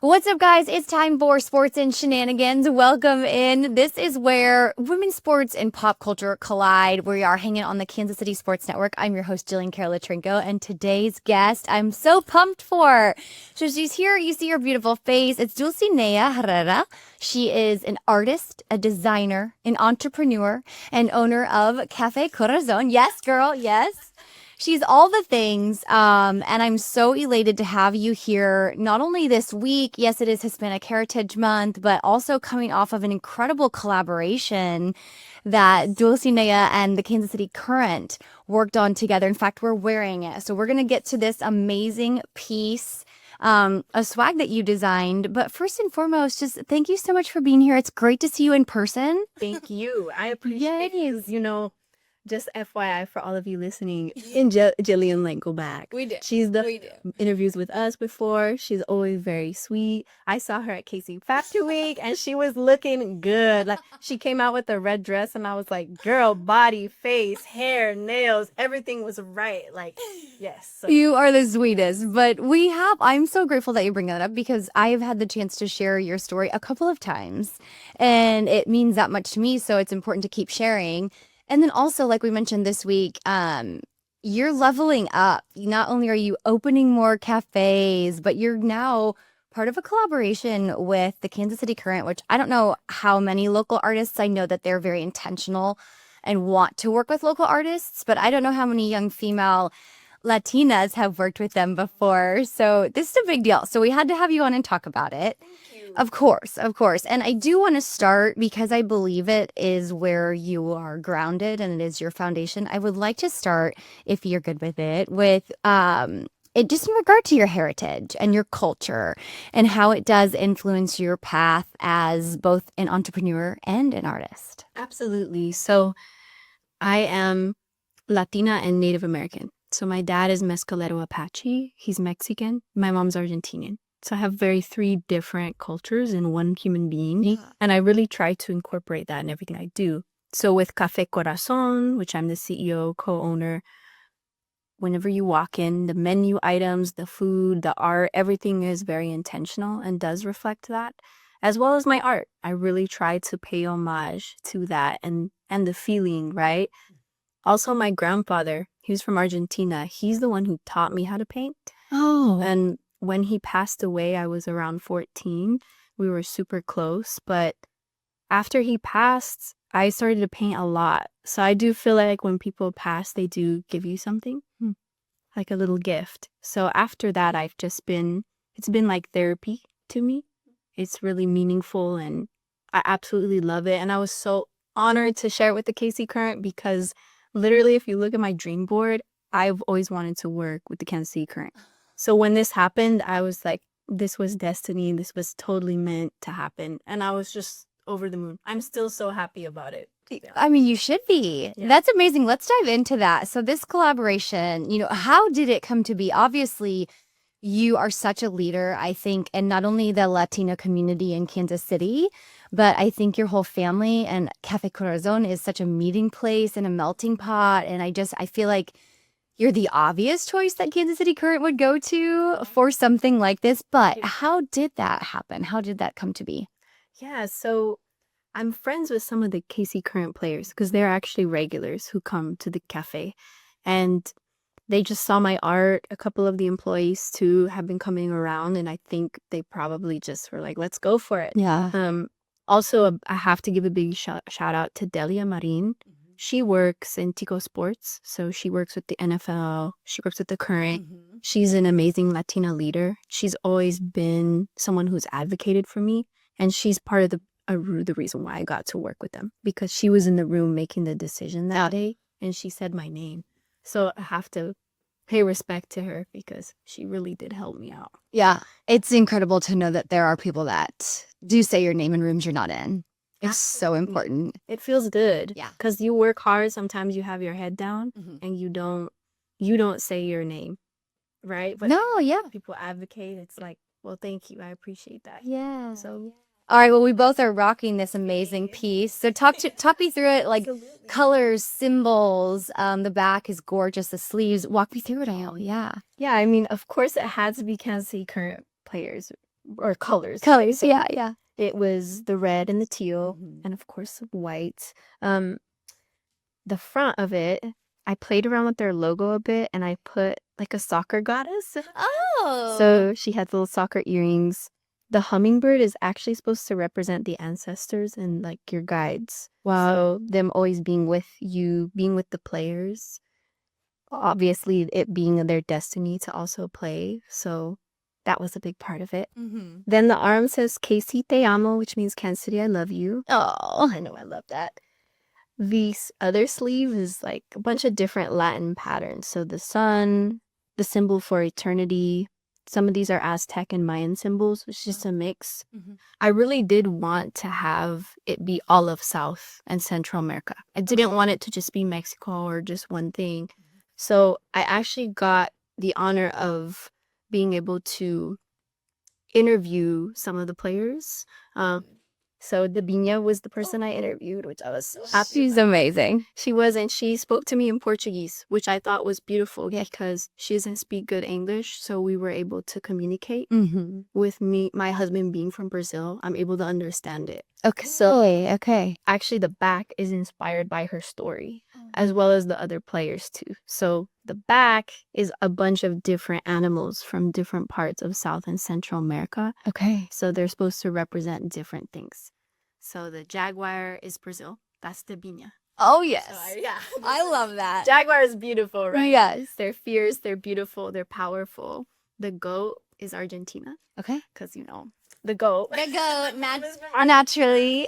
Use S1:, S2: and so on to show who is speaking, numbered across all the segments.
S1: What's up, guys? It's time for Sports and Shenanigans. Welcome in. This is where women's sports and pop culture collide. We are hanging on the Kansas City Sports Network. I'm your host, Jillian Carla-Trinko, and today's guest I'm so pumped for. So she's here. You see her beautiful face. It's Dulcinea Herrera. She is an artist, a designer, an entrepreneur, and owner of Cafe Corazon. Yes, girl. Yes. She's all the things, and I'm so elated to have you here, not only this week, yes, it is Hispanic Heritage Month, but also coming off of an incredible collaboration that Dulcinea and the Kansas City Current worked on together. In fact, we're wearing it. So we're going to get to this amazing piece, a swag that you designed. But first and foremost, just thank you so much for being here. It's great to see you in person.
S2: Thank you. I appreciate
S1: Yes.
S2: just FYI for all of you listening, and Jillian, like, go back.
S1: We do.
S2: She's the
S1: We do.
S2: interviews with us before. She's always very sweet. I saw her at Casey Factory Week, and she was looking good. Like, she came out with a red dress, and I was like, girl, body, face, hair, nails, everything was right. Like, yes. So.
S1: You are the sweetest, but I'm so grateful that you bring that up because I have had the chance to share your story a couple of times and it means that much to me. So it's important to keep sharing. And then also, like we mentioned this week, you're leveling up. Not only are you opening more cafes, but you're now part of a collaboration with the Kansas City Current, which I don't know how many local artists. I know that they're very intentional and want to work with local artists, but I don't know how many young female Latinas have worked with them before. So this is a big deal. So we had to have you on and talk about it. Of course, of course. And I do want to start because I believe it is where you are grounded and it is your foundation. I would like to start, if you're good with it, with it just in regard to your heritage and your culture and how it does influence your path as both an entrepreneur and an artist.
S2: Absolutely. So I am Latina and Native American. So my dad is Mescalero Apache. He's Mexican. My mom's Argentinian. So I have three different cultures in one human being.
S1: Yeah.
S2: And I really try to incorporate that in everything I do. So with Cafe Corazon, which I'm the CEO, co-owner, whenever you walk in, the menu items, the food, the art, everything is very intentional and does reflect that, as well as my art. I really try to pay homage to that and the feeling, right? Also, my grandfather, he was from Argentina. He's the one who taught me how to paint.
S1: Oh.
S2: And when he passed away, I was around 14. We were super close. But after he passed, I started to paint a lot. So I do feel like when people pass, they do give you something, like a little gift. So after that, it's been like therapy to me. It's really meaningful and I absolutely love it. And I was so honored to share it with the KC Current because literally, if you look at my dream board, I've always wanted to work with the Kansas City Current. So when this happened, I was like, this was destiny. This was totally meant to happen. And I was just over the moon. I'm still so happy about it.
S1: I mean, you should be.
S2: Yeah.
S1: That's amazing. Let's dive into that. So this collaboration, how did it come to be? Obviously, you are such a leader, I think, and not only the Latino community in Kansas City, but I think your whole family and Cafe Corazon is such a meeting place and a melting pot. And I feel like you're the obvious choice that Kansas City Current would go to for something like this. But how did that happen? How did that come to be?
S2: Yeah, so I'm friends with some of the KC Current players because they're actually regulars who come to the cafe. And they just saw my art. A couple of the employees, too, have been coming around. And I think they probably just were like, let's go for it.
S1: Yeah.
S2: Also, I have to give a big shout out to Delia Marin. She works in Tico Sports. So she works with the NFL. She works with the Current. She's an amazing Latina leader. She's always been someone who's advocated for me. And she's part of the reason why I got to work with them. Because she was in the room making the decision that day. And she said my name. So I have to pay respect to her because she really did help me out.
S1: Yeah. It's incredible to know that there are people that do say your name in rooms you're not in. It's so important.
S2: It feels good.
S1: Yeah.
S2: Because you work hard. Sometimes you have your head down and you don't say your name. Right? But
S1: No, yeah.
S2: people advocate. It's like, well, thank you. I appreciate that.
S1: Yeah.
S2: So
S1: all right, well, we both are rocking this amazing piece. So talk me through it, like colors, symbols. The back is gorgeous. The sleeves. Walk me through it all. Yeah.
S2: Yeah, I mean, of course, it had to be Kansas City Current players. or colors.
S1: Colors, yeah.
S2: It was the red and the teal,
S1: Mhm.
S2: and of course white. The front of it, I played around with their logo a bit, and I put like a soccer goddess.
S1: Oh.
S2: So she had little soccer earrings. The hummingbird is actually supposed to represent the ancestors and like your guides.
S1: Wow.
S2: So them always being with you, being with the players. Obviously, it being their destiny to also play. So that was a big part of it.
S1: Mm-hmm.
S2: Then the arm says Casey Te Amo, which means Kansas City, I love you.
S1: Oh.
S2: I know, I love that. The other sleeve is like a bunch of different Latin patterns. So the sun, the symbol for eternity. Some of these are Aztec and Mayan symbols. It's just a mix.
S1: Mm-hmm.
S2: I really did want to have it be all of South and Central America. I didn't want it to just be Mexico or just one thing. So I actually got the honor of being able to interview some of the players. So Dabinha was the person I interviewed, which I was so happy.
S1: She's amazing.
S2: She was, and she spoke to me in Portuguese, which I thought was beautiful because she doesn't speak good English. So we were able to communicate.
S1: Mm-hmm.
S2: With me, my husband being from Brazil, I'm able to understand it.
S1: Okay. So, okay.
S2: Actually, the back is inspired by her story, as well as the other players too. So the back is a bunch of different animals from different parts of South and Central America.
S1: Okay.
S2: So they're supposed to represent different things. So the jaguar is Brazil. That's the Binha.
S1: Oh, yes.
S2: Yeah.
S1: I love that.
S2: Jaguar is beautiful, right?
S1: Yes.
S2: They're fierce, they're beautiful, they're powerful. The goat is Argentina.
S1: Okay.
S2: Because, the goat.
S1: The goat, naturally.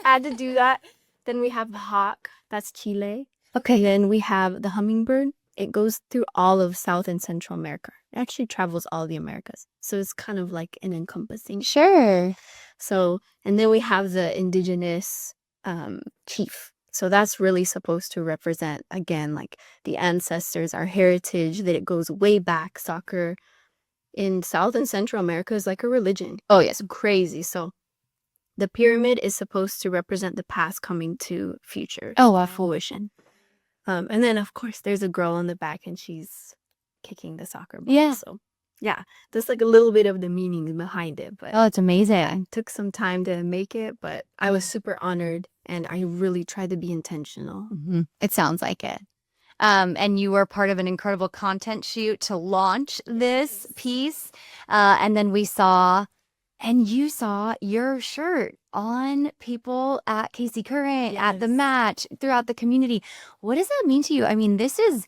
S2: Had to do that. Then we have the hawk. That's Chile.
S1: Okay.
S2: Then we have the hummingbird. It goes through all of South and Central America. It actually travels all the Americas. So it's kind of like an encompassing.
S1: Sure.
S2: So, and then we have the indigenous chief. So that's really supposed to represent, again, like the ancestors, our heritage, that it goes way back. Soccer in South and Central America is like a religion.
S1: Oh, yes.
S2: Crazy. So the pyramid is supposed to represent the past coming to future.
S1: Oh, wow.
S2: Fruition. And then, of course, there's a girl on the back and she's kicking the soccer ball.
S1: Yeah.
S2: So, yeah, there's like a little bit of the meaning behind it. But
S1: Oh, it's amazing.
S2: took some time to make it, but I was super honored and I really tried to be intentional.
S1: Mm-hmm. It sounds like it. And you were part of an incredible content shoot to launch this piece. And then you saw your shirt on people at Casey Current, at the match, throughout the community. What does that mean to you? I mean, this is,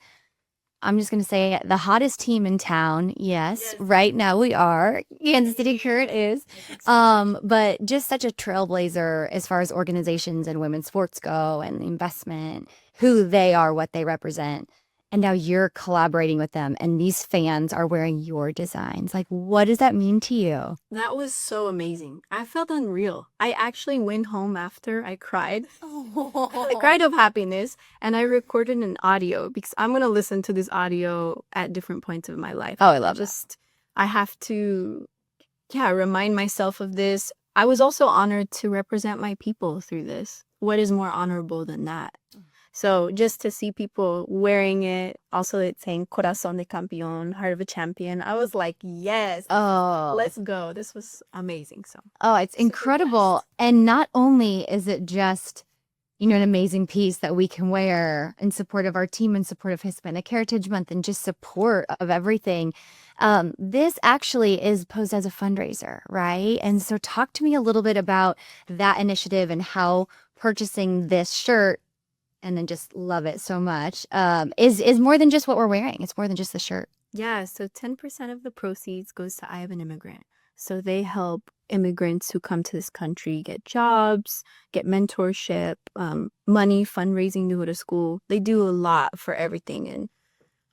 S1: I'm just going to say, the hottest team in town. Yes, right now we are. Kansas City Current is. But just such a trailblazer as far as organizations and women's sports go and investment, who they are, what they represent. And now you're collaborating with them and these fans are wearing your designs. Like, what does that mean to you?
S2: That was so amazing. I felt unreal. I actually went home after. I cried. I cried of happiness and I recorded an audio because I'm going to listen to this audio at different points of my life.
S1: Oh, I love that.
S2: I have to, remind myself of this. I was also honored to represent my people through this. What is more honorable than that? So just to see people wearing it, also it's saying Corazón de Campeón, Heart of a Champion. I was like, yes, let's go. This was amazing. So
S1: it's incredible. And not only is it just, an amazing piece that we can wear in support of our team, in support of Hispanic Heritage Month, and just support of everything. This actually is posed as a fundraiser, right? And so talk to me a little bit about that initiative and how purchasing this shirt, and then just love it so much, is more than just what we're wearing. It's more than just the shirt.
S2: Yeah, so 10% of the proceeds goes to I Have an Immigrant. So they help immigrants who come to this country get jobs, get mentorship, money, fundraising to go to school. They do a lot for everything. And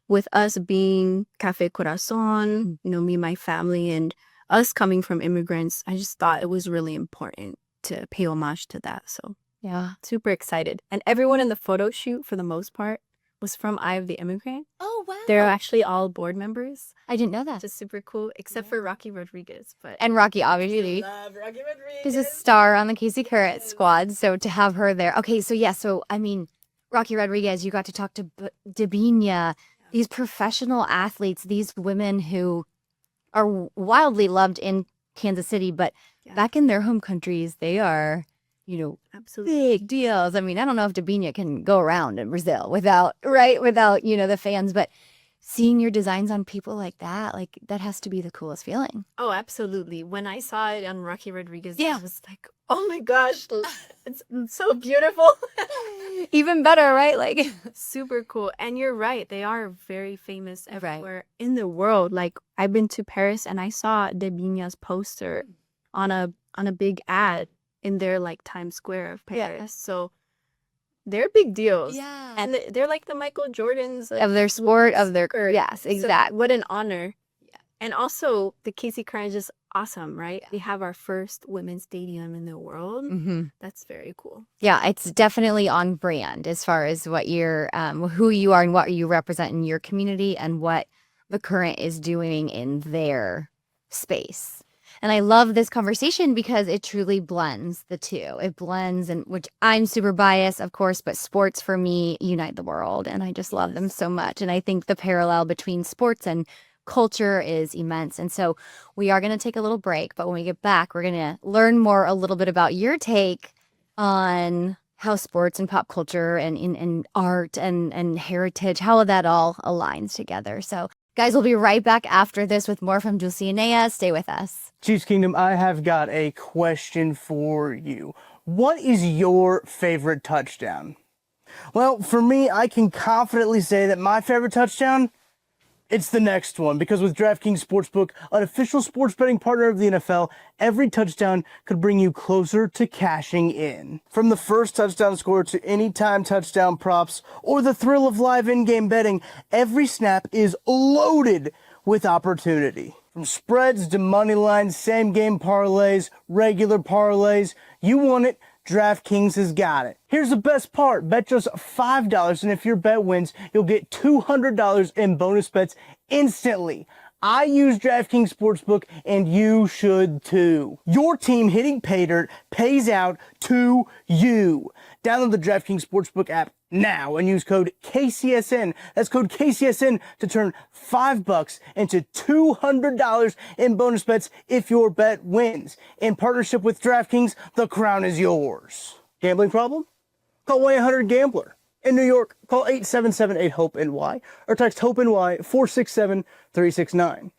S2: with us being Café Corazon, me, my family, and us coming from immigrants, I just thought it was really important to pay homage to that. So
S1: yeah,
S2: super excited. And everyone in the photo shoot, for the most part, was from I Have the Immigrant.
S1: Oh, wow.
S2: They're actually all board members.
S1: I didn't know that.
S2: Which is super cool, except for Rocky Rodriguez.
S1: And Rocky, obviously.
S2: Love Rocky Rodriguez.
S1: She's a star on the Casey Current squad, so to have her there. Okay, so Rocky Rodriguez, you got to talk to Dabinha, these professional athletes, these women who are wildly loved in Kansas City, but
S2: Yeah.
S1: back in their home countries, they are,
S2: Absolutely.
S1: big deals. I mean, I don't know if Debinha can go around in Brazil without, the fans, but seeing your designs on people like that has to be the coolest feeling.
S2: Oh, absolutely. When I saw it on Rocky Rodriguez,
S1: Yeah.
S2: I was like, oh my gosh, it's so beautiful.
S1: Even better, right? Like,
S2: Super cool. And you're right, they are very famous
S1: Right.
S2: everywhere in the world. Like, I've been to Paris and I saw Debinha's poster on a big ad in their like Times Square of
S1: Yeah.
S2: Paris. So they're big deals.
S1: Yeah.
S2: And they're like the Michael Jordans
S1: Of their sport, of their,
S2: soccer.
S1: yes,
S2: So
S1: exactly.
S2: what an honor.
S1: Yeah.
S2: And also, the KC Crown is just awesome, right?
S1: Yeah.
S2: We have our first women's stadium in the world. That's very cool.
S1: Yeah, it's definitely on brand as far as what you're, who you are and what you represent in your community and what the Current is doing in their space. And I love this conversation because it truly blends the two. It blends, and which I'm super biased, of course, but sports for me unite the world, and I just love them so much. And I think the parallel between sports and culture is immense. And so we are going to take a little break, but when we get back, we're going to learn more a little bit about your take on how sports and pop culture and art and heritage, how that all aligns together. So guys, we'll be right back after this with more from Dulcinea. Stay with us.
S3: Chiefs Kingdom, I have got a question for you. What is your favorite touchdown? Well, for me, I can confidently say that my favorite touchdown, it's the next one, because with DraftKings Sportsbook, an official sports betting partner of the NFL, every touchdown could bring you closer to cashing in. From the first touchdown score to anytime touchdown props or the thrill of live in-game betting, every snap is loaded with opportunity. From spreads to money lines, same-game parlays, regular parlays, you want it, DraftKings has got it. Here's the best part. Bet just $5, and if your bet wins, you'll get $200 in bonus bets instantly. I use DraftKings Sportsbook, and you should too. Your team hitting pay dirt pays out to you. Download the DraftKings Sportsbook app now and use code KCSN. That's code KCSN to turn $5 into $200 in bonus bets if your bet wins. In partnership with DraftKings, the crown is yours. Gambling problem? Call 1-800-GAMBLER. In New York, call 877-8-HOPE-NY or text HOPE-NY 467-369.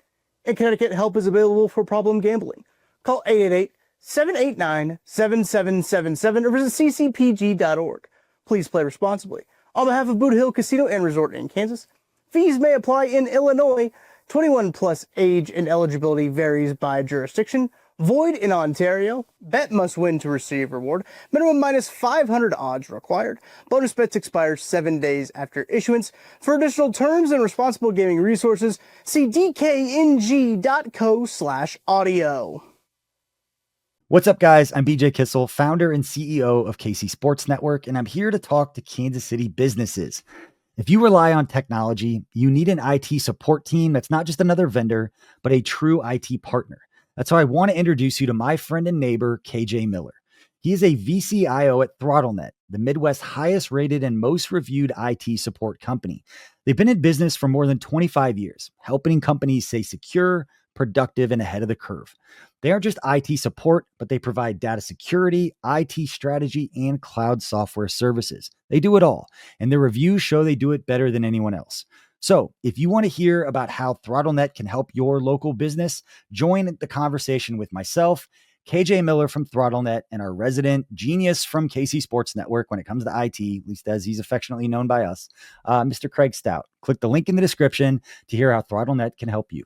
S3: In Connecticut, help is available for problem gambling. Call 888-789-7777 or visit ccpg.org. Please play responsibly. On behalf of Boot Hill Casino and Resort in Kansas, fees may apply in Illinois. 21 plus age and eligibility varies by jurisdiction. Void in Ontario. Bet must win to receive reward. Minimum minus 500 odds required. Bonus bets expire 7 days after issuance. For additional terms and responsible gaming resources, see dkng.co/audio.
S4: What's up, guys? I'm BJ Kissel, founder and CEO of KC Sports Network, and I'm here to talk to Kansas City businesses. If you rely on technology, you need an IT support team that's not just another vendor, but a true IT partner. That's why I want to introduce you to my friend and neighbor, KJ Miller. He is a VCIO at ThrottleNet, the Midwest's highest rated and most reviewed IT support company. They've been in business for more than 25 years, helping companies stay secure, productive, and ahead of the curve. They aren't just IT support, but they provide data security, IT strategy, and cloud software services. They do it all, and their reviews show they do it better than anyone else. So if you want to hear about how ThrottleNet can help your local business, join the conversation with myself, KJ Miller from ThrottleNet, and our resident genius from KC Sports Network when it comes to IT, at least as he's affectionately known by us, Mr. Craig Stout. Click the link in the description to hear how ThrottleNet can help you.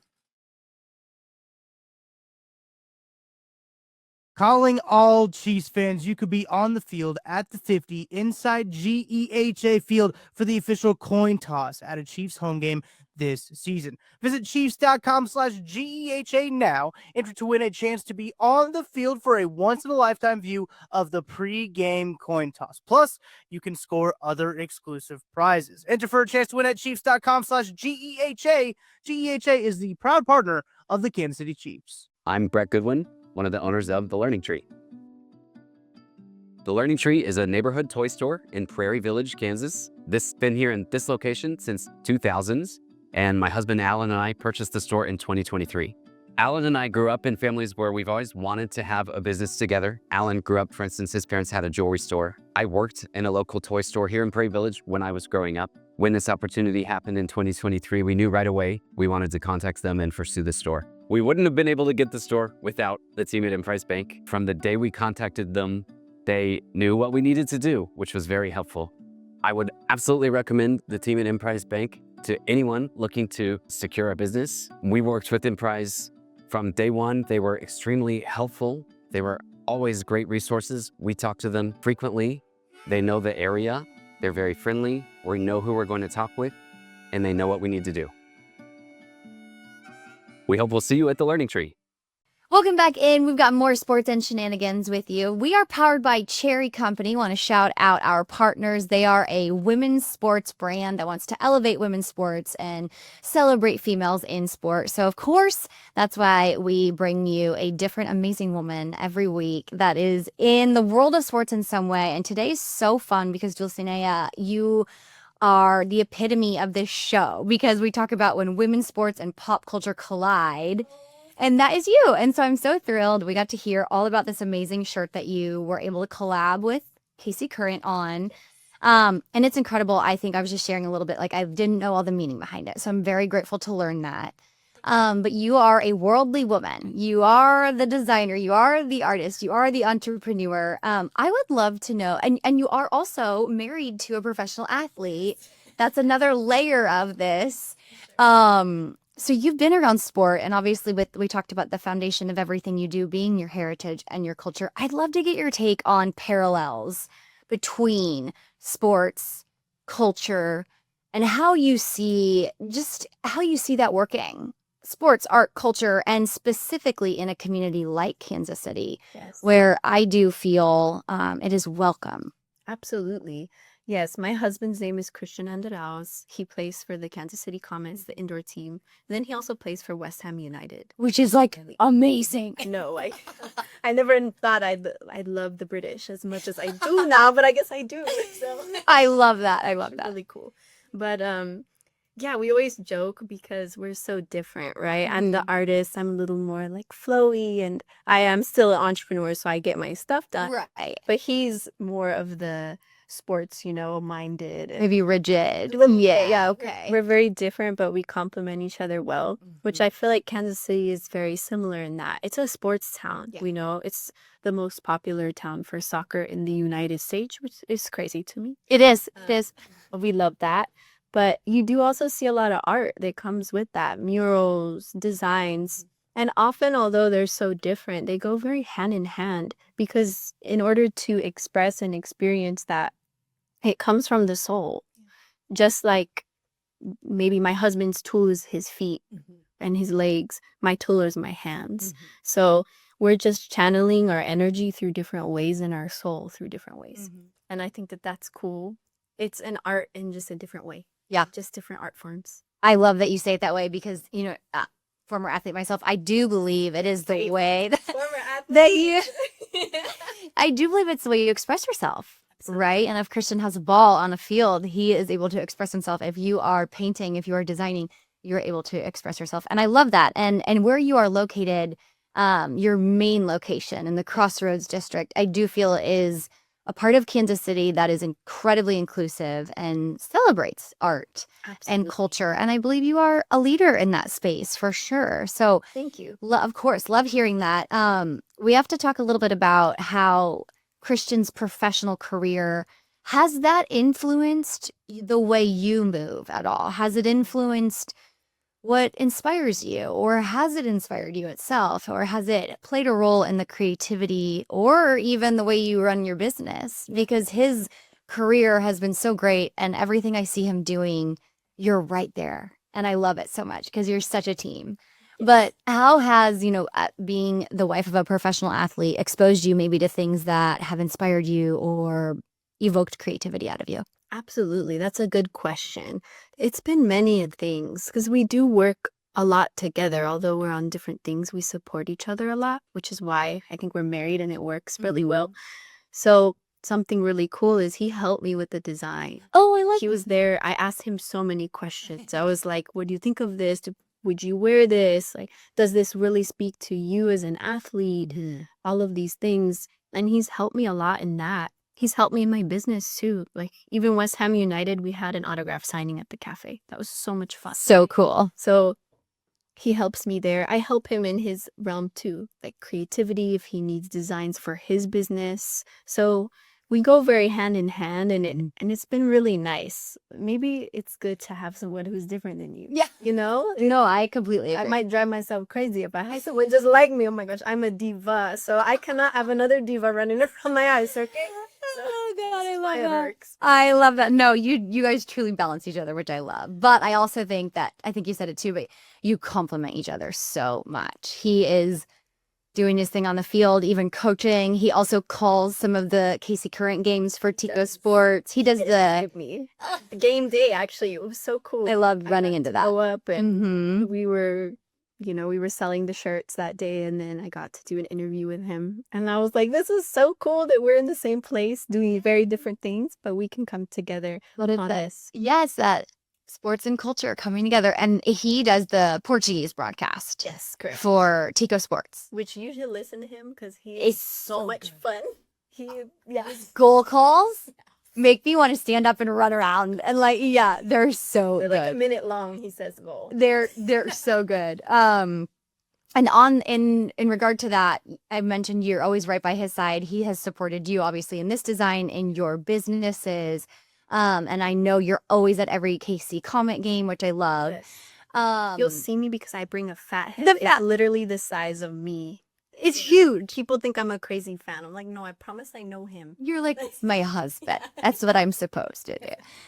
S3: Calling all Chiefs fans, you could be on the field at the 50 inside GEHA Field for the official coin toss at a Chiefs home game this season. Visit Chiefs.com/GEHA now. Enter to win a chance to be on the field for a once-in-a-lifetime view of the pre-game coin toss. Plus, you can score other exclusive prizes. Enter for a chance to win at Chiefs.com/GEHA. GEHA is the proud partner of the Kansas City Chiefs.
S5: I'm Brett Goodwin, one of the owners of The Learning Tree. The Learning Tree is a neighborhood toy store in Prairie Village, Kansas. This has been here in this location since 2000s, and my husband Alan and I purchased the store in 2023. Alan and I grew up in families where we've always wanted to have a business together. Alan grew up, for instance, his parents had a jewelry store. I worked in a local toy store here in Prairie Village when I was growing up. When this opportunity happened in 2023, we knew right away we wanted to contact them and pursue the store. We wouldn't have been able to get the store without the team at Emprise Bank. From the day we contacted them, they knew what we needed to do, which was very helpful. I would absolutely recommend the team at Emprise Bank to anyone looking to secure a business. We worked with Emprise from day one. They were extremely helpful. They were always great resources. We talk to them frequently. They know the area. They're very friendly. We know who we're going to talk with, and they know what we need to do. We hope we'll see you at the Learning Tree.
S1: Welcome back in. We've got more sports and shenanigans with you. We are powered by Cherry Company. Want to shout out our partners. They are a women's sports brand that wants to elevate women's sports and celebrate females in sport. So, of course, that's why we bring you a different amazing woman every week that is in the world of sports in some way. And today's so fun because, Dulcinea, you are the epitome of this show because we talk about when women's sports and pop culture collide. And that is you. And so I'm so thrilled. We got to hear all about this amazing shirt that you were able to collab with Casey Current on. And it's incredible. I think I was just sharing a little bit, like I didn't know all the meaning behind it. So I'm very grateful to learn that. But you are a worldly woman. You are the designer. You are the artist. You are the entrepreneur. I would love to know. And you are also married to a professional athlete. That's another layer of this. So you've been around sport, and obviously we talked about the foundation of everything you do being your heritage and your culture. I'd love to get your take on parallels between sports, culture, and how you see that working. Sports, art, culture, and specifically in a community like Kansas City,
S2: Yes.
S1: where I do feel it is welcome.
S2: Absolutely. Yes, my husband's name is Christian Anderaus. He plays for the Kansas City Comets, the indoor team. Then he also plays for West Ham United.
S1: Which is like amazing.
S2: No, I never thought I'd love the British as much as I do now, but I guess I do. So
S1: I love that. I love
S2: it's
S1: that.
S2: really cool. But yeah, we always joke because we're so different, right? I'm the artist. I'm a little more like flowy, and I am still an entrepreneur, so I get my stuff done.
S1: Right.
S2: But he's more of the sports, minded.
S1: Maybe rigid. Yeah, okay.
S2: We're very different, but we complement each other well, which I feel like Kansas City is very similar in that. It's a sports town,
S1: Yeah.
S2: It's the most popular town for soccer in the United States, which is crazy to me.
S1: It is. It is.
S2: We love that. But you do also see a lot of art that comes with that, murals, designs. And often, although they're so different, they go very hand in hand because in order to express and experience that, it comes from the soul. Just like maybe my husband's tool is his feet and his legs, my tool is my hands. So we're just channeling our energy through different ways and our soul through different ways. And I think that that's cool. It's an art in just a different way.
S1: Yeah.
S2: Just different art forms.
S1: I love that you say it that way because, former athlete myself, I do believe it is the way that you, I do believe it's the way you express yourself. Right. And if Christian has a ball on a field, he is able to express himself. If you are painting, if you are designing, you're able to express yourself. And I love that. And where you are located, your main location in the Crossroads district, I do feel is a part of Kansas City that is incredibly inclusive and celebrates art and culture. And I believe you are a leader in that space for sure. So
S2: Thank you.
S1: of course, love hearing that. We have to talk a little bit about how Christian's professional career, has that influenced the way you move at all? Has it influenced what inspires you, or has it inspired you itself, or has it played a role in the creativity or even the way you run your business? Because his career has been so great, and everything I see him doing, you're right there. And I love it so much because you're such a team. But how has, being the wife of a professional athlete exposed you maybe to things that have inspired you or evoked creativity out of you?
S2: Absolutely. That's a good question. It's been many things because we do work a lot together. Although we're on different things, we support each other a lot, which is why I think we're married and it works really well. So something really cool is he helped me with the design.
S1: Oh, I like
S2: He was there. I asked him so many questions. I was like, what do you think of this? would you wear this? Like, does this really speak to you as an athlete? All of these things. And he's helped me a lot in that. He's helped me in my business too. Like, even West Ham United, we had an autograph signing at the cafe. That was so much fun.
S1: So cool.
S2: So he helps me there. I help him in his realm too, like creativity, if he needs designs for his business. So we go very hand in hand, and it's been really nice. Maybe it's good to have someone who's different than you.
S1: Yeah.
S2: You know?
S1: No, I completely
S2: I
S1: agree.
S2: might drive myself crazy if I had someone just like me. Oh my gosh, I'm a diva. So I cannot have another diva running around my eyes, okay? So
S1: Oh God, I love
S2: it
S1: that.
S2: works.
S1: I love that. No, you guys truly balance each other, which I love. But I also think that I think you said it too, but you complement each other so much. He is doing his thing on the field, even coaching. He also calls some of the Casey Current games for Tico Sports. He does the.
S2: Give me game day. Actually, it was so cool.
S1: I love running
S2: got
S1: into
S2: to
S1: that.
S2: Go up and
S1: Mm-hmm.
S2: we were selling the shirts that day, and then I got to do an interview with him, and I was like, this is so cool that we're in the same place doing very different things, but we can come together
S1: What is
S2: on
S1: that?
S2: this.
S1: Yes, that sports and culture coming together. And he does the Portuguese broadcast
S2: Yes, correct.
S1: for Tico Sports.
S2: Which you should listen to him because he
S1: It's
S2: is so
S1: so
S2: much
S1: good.
S2: fun.
S1: Goal calls make me want to stand up and run around. And like, yeah, they're so
S2: They're
S1: good.
S2: like a minute long. He says goal.
S1: They're so good. And in regard to that, I mentioned you're always right by his side. He has supported you obviously in this design, in your businesses. And I know you're always at every KC Comet game, which I love.
S2: Yes. You'll see me because I bring a fat head.
S1: The
S2: It's
S1: fat-
S2: literally the size of me.
S1: It's huge.
S2: People think I'm a crazy fan. I'm like, no, I promise I know him.
S1: You're like my husband. That's what I'm supposed to do.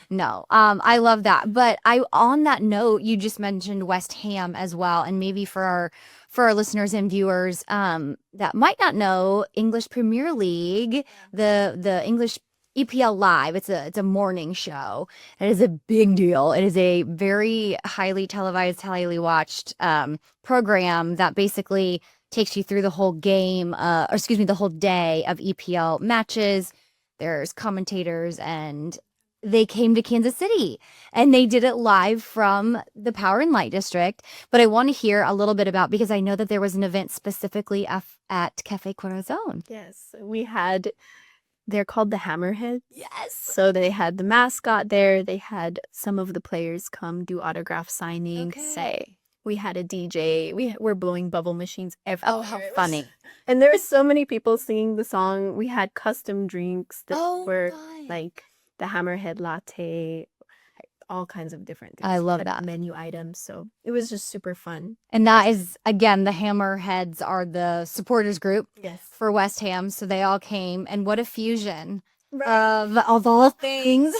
S1: No, I love that. But on that note, you just mentioned West Ham as well, and maybe for our listeners and viewers that might not know English Premier League, the English EPL Live. It's a morning show. It is a big deal. It is a very highly televised, highly watched program that basically takes you through the whole game, the whole day of EPL matches. There's commentators, and they came to Kansas City and they did it live from the Power and Light District. But I want to hear a little bit about, because I know that there was an event specifically at Cafe Corazon.
S2: Yes, they're called the Hammerheads.
S1: Yes.
S2: So they had the mascot there. They had some of the players come do autograph signings.
S1: Okay.
S2: We had a DJ. We were blowing bubble machines everywhere.
S1: Oh, how
S2: It was-
S1: funny.
S2: And there were so many people singing the song. We had custom drinks that were
S1: God.
S2: like the Hammerhead latte, all kinds of different things.
S1: I love
S2: Like
S1: that.
S2: menu items. So it was just super fun.
S1: And that is, again, the Hammerheads are the supporters group
S2: Yes.
S1: for West Ham. So they all came, and what a fusion of all things.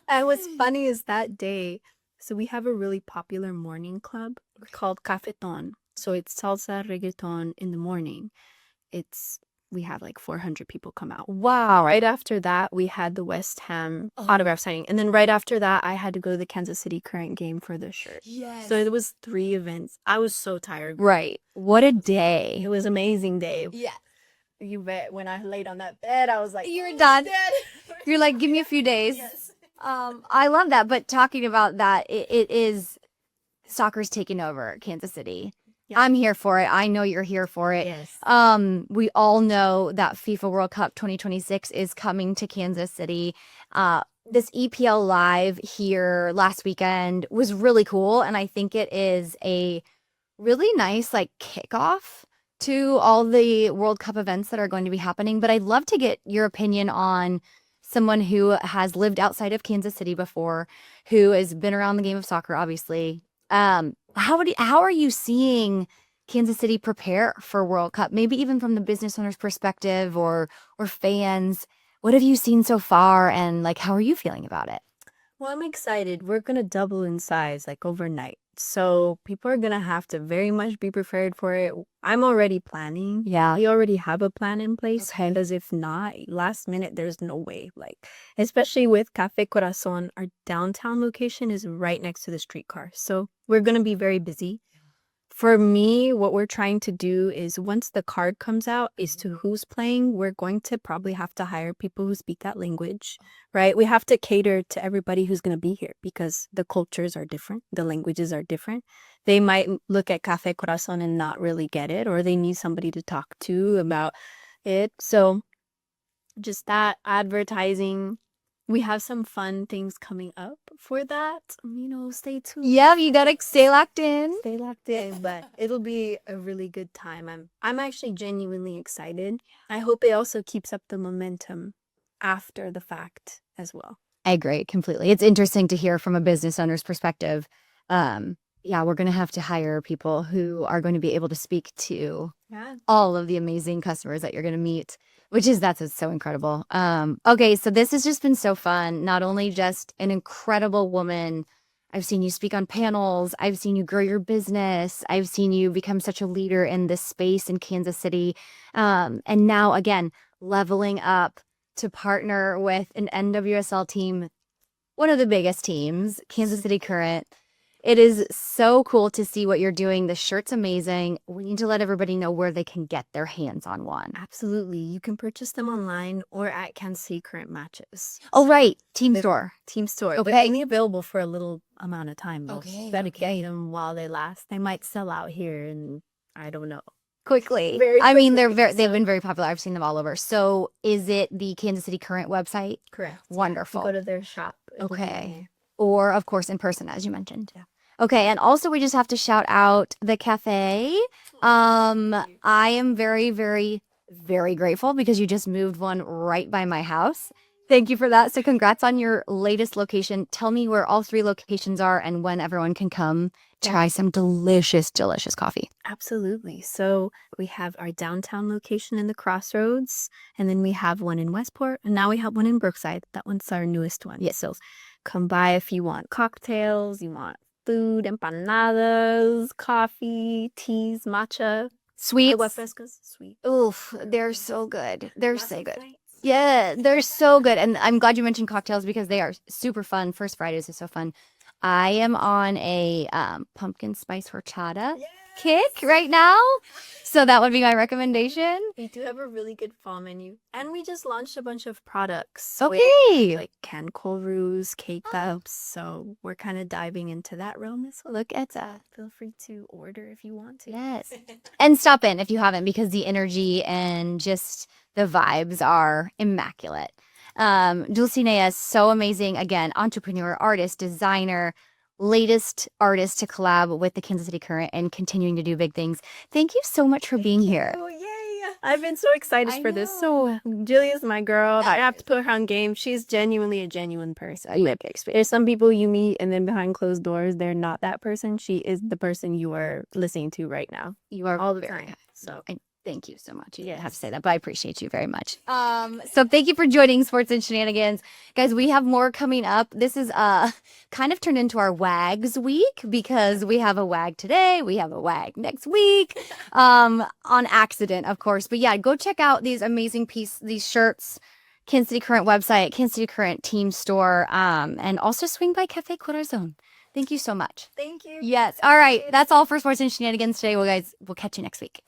S2: And what's funny is that day, so we have a really popular morning club called Cafeton. So it's salsa reggaeton in the morning. We have like 400 people come out.
S1: Wow.
S2: Right after that, we had the West Ham autograph signing. And then right after that, I had to go to the Kansas City Current game for the shirt.
S1: Yes.
S2: So it was 3 events. I was so tired.
S1: Right. What a day.
S2: It was an amazing day.
S1: Yeah.
S2: You bet. When I laid on that bed, I was like,
S1: You're
S2: "Oh,
S1: done.
S2: Dad."
S1: You're like, give me a few days.
S2: Yes.
S1: I love that. But talking about that, it is soccer's taking over Kansas City.
S2: Yeah.
S1: I'm here for it. I know you're here for it.
S2: Yes.
S1: We all know that FIFA World Cup 2026 is coming to Kansas City. This EPL Live here last weekend was really cool, and I think it is a really nice like kickoff to all the World Cup events that are going to be happening. But I'd love to get your opinion on someone who has lived outside of Kansas City before, who has been around the game of soccer, obviously. How are you seeing Kansas City prepare for World Cup? Maybe even from the business owner's perspective or fans. What have you seen so far, and like how are you feeling about it?
S2: Well, I'm excited. We're going to double in size like overnight. So people are going to have to very much be prepared for it. I'm already planning.
S1: Yeah.
S2: We already have a plan in place.
S1: Okay.
S2: Because if not, last minute, there's no way. Like, especially with Cafe Corazon, our downtown location is right next to the streetcar. So we're going to be very busy. For me, what we're trying to do is once the card comes out is to who's playing, we're going to probably have to hire people who speak that language, right? We have to cater to everybody who's going to be here because the cultures are different, the languages are different. They might look at Café Corazon and not really get it, or they need somebody to talk to about it. So just that advertising. We have some fun things coming up for that. Stay tuned.
S1: Yeah, you gotta stay locked in.
S2: Stay locked in, but it'll be a really good time. I'm actually genuinely excited. I hope it also keeps up the momentum after the fact as well.
S1: I agree completely. It's interesting to hear from a business owner's perspective. Yeah, we're going to have to hire people who are going to be able to speak to all of the amazing customers that you're going to meet, that's so incredible. Okay, so this has just been so fun. Not only just an incredible woman, I've seen you speak on panels. I've seen you grow your business. I've seen you become such a leader in this space in Kansas City. And now, again, leveling up to partner with an NWSL team, one of the biggest teams, Kansas City Current. It is so cool to see what you're doing. The shirt's amazing. We need to let everybody know where they can get their hands on one.
S2: Absolutely. You can purchase them online or at Kansas City Current Matches.
S1: Oh, right. Team store.
S2: Team store.
S1: Okay.
S2: They're only available for a little amount of time, though.
S1: Okay,
S2: Better get them while they last. They might sell out here, and I don't know.
S1: Quickly.
S2: Very
S1: I mean,
S2: quickly,
S1: they've been very popular. I've seen them all over. So is it the Kansas City Current website?
S2: Correct.
S1: Wonderful.
S2: Go to their shop.
S1: Okay. Or, of course, in person, as you mentioned. Yeah. Okay, and also we just have to shout out the cafe. I am very, very, very grateful because you just moved one right by my house. Thank you for that. So congrats on your latest location. Tell me where all 3 locations are and when everyone can come try some delicious, delicious coffee.
S2: Absolutely. So we have our downtown location in the Crossroads, and then we have one in Westport, and now we have one in Brookside. That one's our newest one.
S1: Yes.
S2: So come by if you want cocktails, you want food, empanadas, coffee, teas, matcha.
S1: Sweets.
S2: Agua frescas, sweet.
S1: Oof, they're so good. They're
S2: Lots
S1: so
S2: of
S1: good.
S2: sights.
S1: Yeah, they're so good. And I'm glad you mentioned cocktails because they are super fun. First Fridays is so fun. I am on a pumpkin spice horchata kick right now. So that would be my recommendation.
S2: We do have a really good fall menu. And we just launched a bunch of products.
S1: Okay.
S2: Like canned cold roux, cake cups. So we're kind of diving into that realm as well.
S1: Look at that.
S2: Feel free to order if you want to.
S1: Yes. And stop in if you haven't because the energy and just the vibes are immaculate. Dulcinea is so amazing. Again, entrepreneur, artist, designer, latest artist to collab with the Kansas City Current and continuing to do big things. Thank you so much for being here.
S2: Oh, yay. I've been so excited for this. So Julia's my girl. I have to put her on game. She's genuinely a genuine person. There's some people you meet and then behind closed doors, they're not that person. She is the person you are listening to right now.
S1: You are
S2: all the
S1: very
S2: time. So
S1: thank you so much. You didn't have to say that, but I appreciate you very much. So thank you for joining Sports and Shenanigans. Guys, we have more coming up. This is kind of turned into our WAGs week because we have a WAG today. We have a WAG next week on accident, of course. But yeah, go check out these amazing these shirts, Kansas City Current website, Kansas City Current team store, and also swing by Cafe Corazon. Thank you so much.
S2: thank you.
S1: Yes. All right. That's all for Sports and Shenanigans today. Well, guys, we'll catch you next week.